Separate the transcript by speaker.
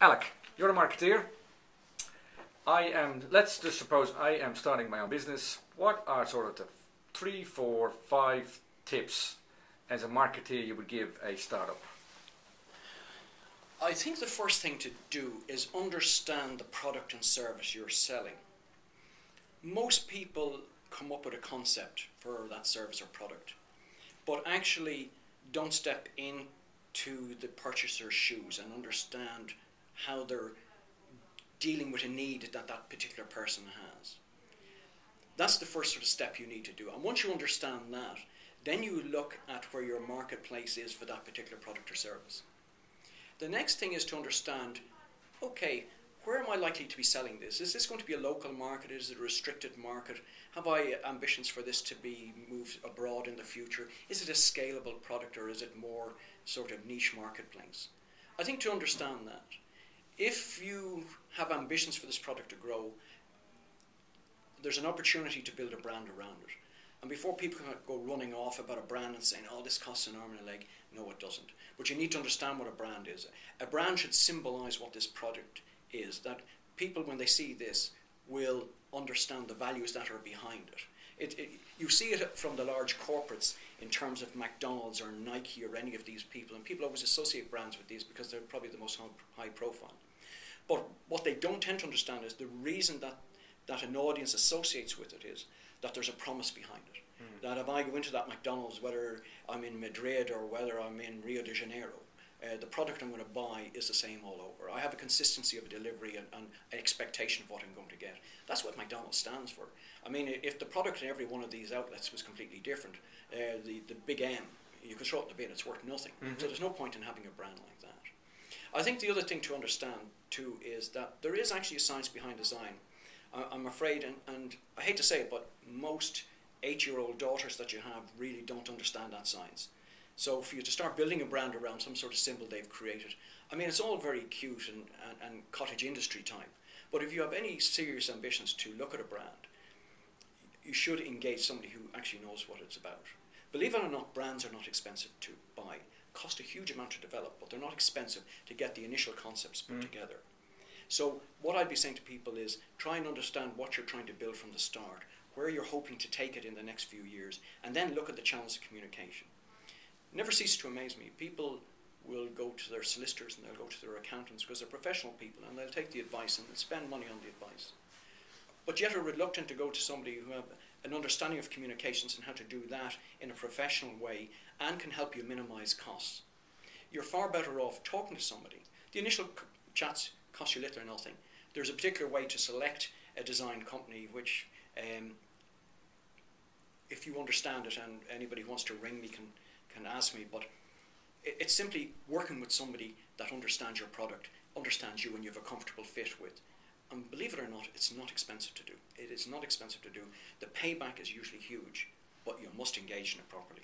Speaker 1: Alec, you're a marketeer. Let's just suppose I am starting my own business. What are sort of the 3, 4, 5 tips as a marketeer you would give a startup?
Speaker 2: I think the first thing to do is understand the product and service you're selling. Most people come up with a concept for that service or product, but actually don't step into the purchaser's shoes and understand how they're dealing with a need that that particular person has. That's the first sort of step you need to do. And once you understand that, then you look at where your marketplace is for that particular product or service. The next thing is to understand, okay, where am I likely to be selling this? Is this going to be a local market? Is it a restricted market? Have I ambitions for this to be moved abroad in the future? Is it a scalable product, or is it more sort of niche marketplace? I think to understand that, if you have ambitions for this product to grow, there's an opportunity to build a brand around it. And before people go running off about a brand and saying, oh, this costs an arm and a leg, no, it doesn't. But you need to understand what a brand is. A brand should symbolize what this product is, that people, when they see this, will understand the values that are behind it. You see it from the large corporates in terms of McDonald's or Nike or any of these people, and people always associate brands with these because they're probably the most high profile. But what they don't tend to understand is the reason that an audience associates with it is that there's a promise behind it. That if I go into that McDonald's, whether I'm in Madrid or whether I'm in Rio de Janeiro, the product I'm going to buy is the same all over. I have a consistency of delivery and an expectation of what I'm going to get. That's what McDonald's stands for. I mean, if the product in every one of these outlets was completely different, the big M, you could throw it in the bin, it's worth nothing. So there's no point in having a brand like that. I think the other thing to understand too is that there is actually a science behind design. I'm afraid, and I hate to say it, but most 8-year-old daughters that you have really don't understand that science. So for you to start building a brand around some sort of symbol they've created, I mean, it's all very cute and cottage industry type. But if you have any serious ambitions to look at a brand, you should engage somebody who actually knows what it's about. Believe it or not, brands are not expensive to buy. Cost a huge amount to develop, but they're not expensive to get the initial concepts put together. So what I'd be saying to people is try and understand what you're trying to build from the start, where you're hoping to take it in the next few years, and then look at the channels of communication. Never cease to amaze me. People will go to their solicitors and they'll go to their accountants because they're professional people, and they'll take the advice and they'll spend money on the advice. But yet are reluctant to go to somebody who have an understanding of communications and how to do that in a professional way and can help you minimize costs. You're far better off talking to somebody. The initial chats cost you little or nothing. There's a particular way to select a design company which, if you understand it, and anybody who wants to ring me can ask me, but it's simply working with somebody that understands your product, understands you, and you have a comfortable fit with. And believe it or not, it's not expensive to do. It is not expensive to do. The payback is usually huge, but you must engage in it properly.